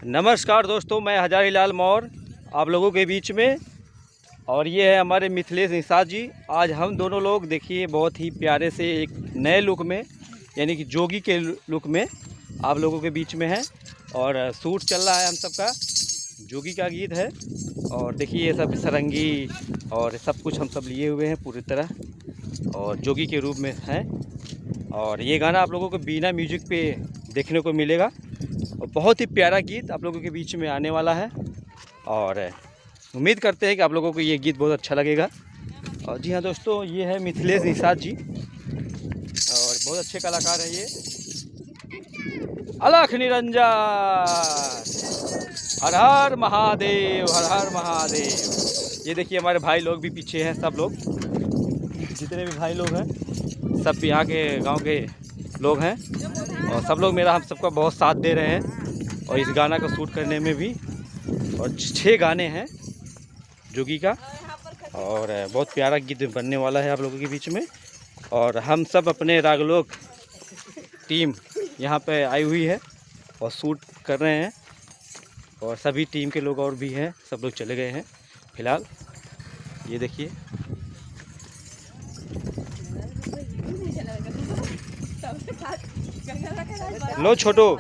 नमस्कार दोस्तों, मैं हजारी लाल मौर्य आप लोगों के बीच में। और ये है हमारे मिथिलेश निषाद जी। आज हम दोनों लोग देखिए बहुत ही प्यारे से एक नए लुक में, यानी कि जोगी के लुक में आप लोगों के बीच में हैं। और शूट चल रहा है हम सबका, जोगी का गीत है। और देखिए ये सब सरंगी और सब कुछ हम सब लिए हुए हैं पूरी तरह, और जोगी के रूप में हैं। और ये गाना आप लोगों को बिना म्यूजिक पे देखने को मिलेगा, और बहुत ही प्यारा गीत आप लोगों के बीच में आने वाला है। और उम्मीद करते हैं कि आप लोगों को ये गीत बहुत अच्छा लगेगा। और जी हाँ दोस्तों, ये है मिथिलेश निषाद जी, और बहुत अच्छे कलाकार हैं ये। अलख निरंजन, हर हर महादेव, हर हर महादेव। ये देखिए हमारे भाई लोग भी पीछे हैं, सब लोग जितने भी भाई लोग हैं सब यहाँ के गांव के लोग हैं, और सब लोग मेरा हम सबका बहुत साथ दे रहे हैं। और इस गाना को शूट करने में भी, और 6 गाने हैं जोगी का, और बहुत प्यारा गीत बनने वाला है आप लोगों के बीच में। और हम सब अपने रागलोक टीम यहाँ पे आई हुई है और शूट कर रहे हैं, और सभी टीम के लोग और भी हैं, सब लोग चले गए हैं फिलहाल। ये देखिए लो छोटू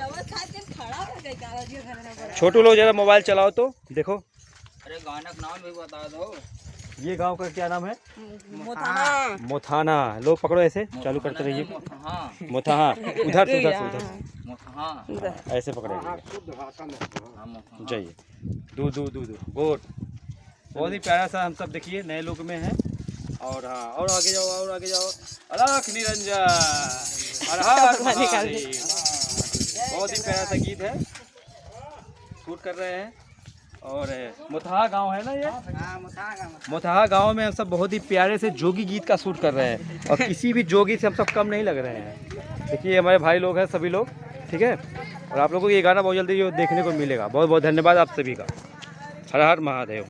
लो जरा मोबाइल चलाओ तो देखो। अरे गाना का नाम भी बता दो। ये गांव का क्या नाम है? मोथाना। लोग पकड़ो, ऐसे चालू करते रहिए। मोथाहा, उधर से ऐसे पकड़ेंगे। जाइए दू गोट। बहुत ही प्यारा सा हम सब देखिए नए लुक में हैं। और हाँ, और आगे जाओ, और आगे जाओ। अलख निरंजन, हर हर महादेव। बहुत ही प्यारा सा गीत है, शूट कर रहे हैं। और मोथाहा गांव है ना ये? मोथाहा गांव में हम सब बहुत ही प्यारे से जोगी गीत का शूट कर रहे हैं, और किसी भी जोगी से हम सब कम नहीं लग रहे हैं। देखिए हमारे भाई लोग हैं सभी लोग, ठीक है। और आप लोगों को ये गाना बहुत जल्दी देखने को मिलेगा। बहुत बहुत धन्यवाद आप सभी का। हर हर महादेव।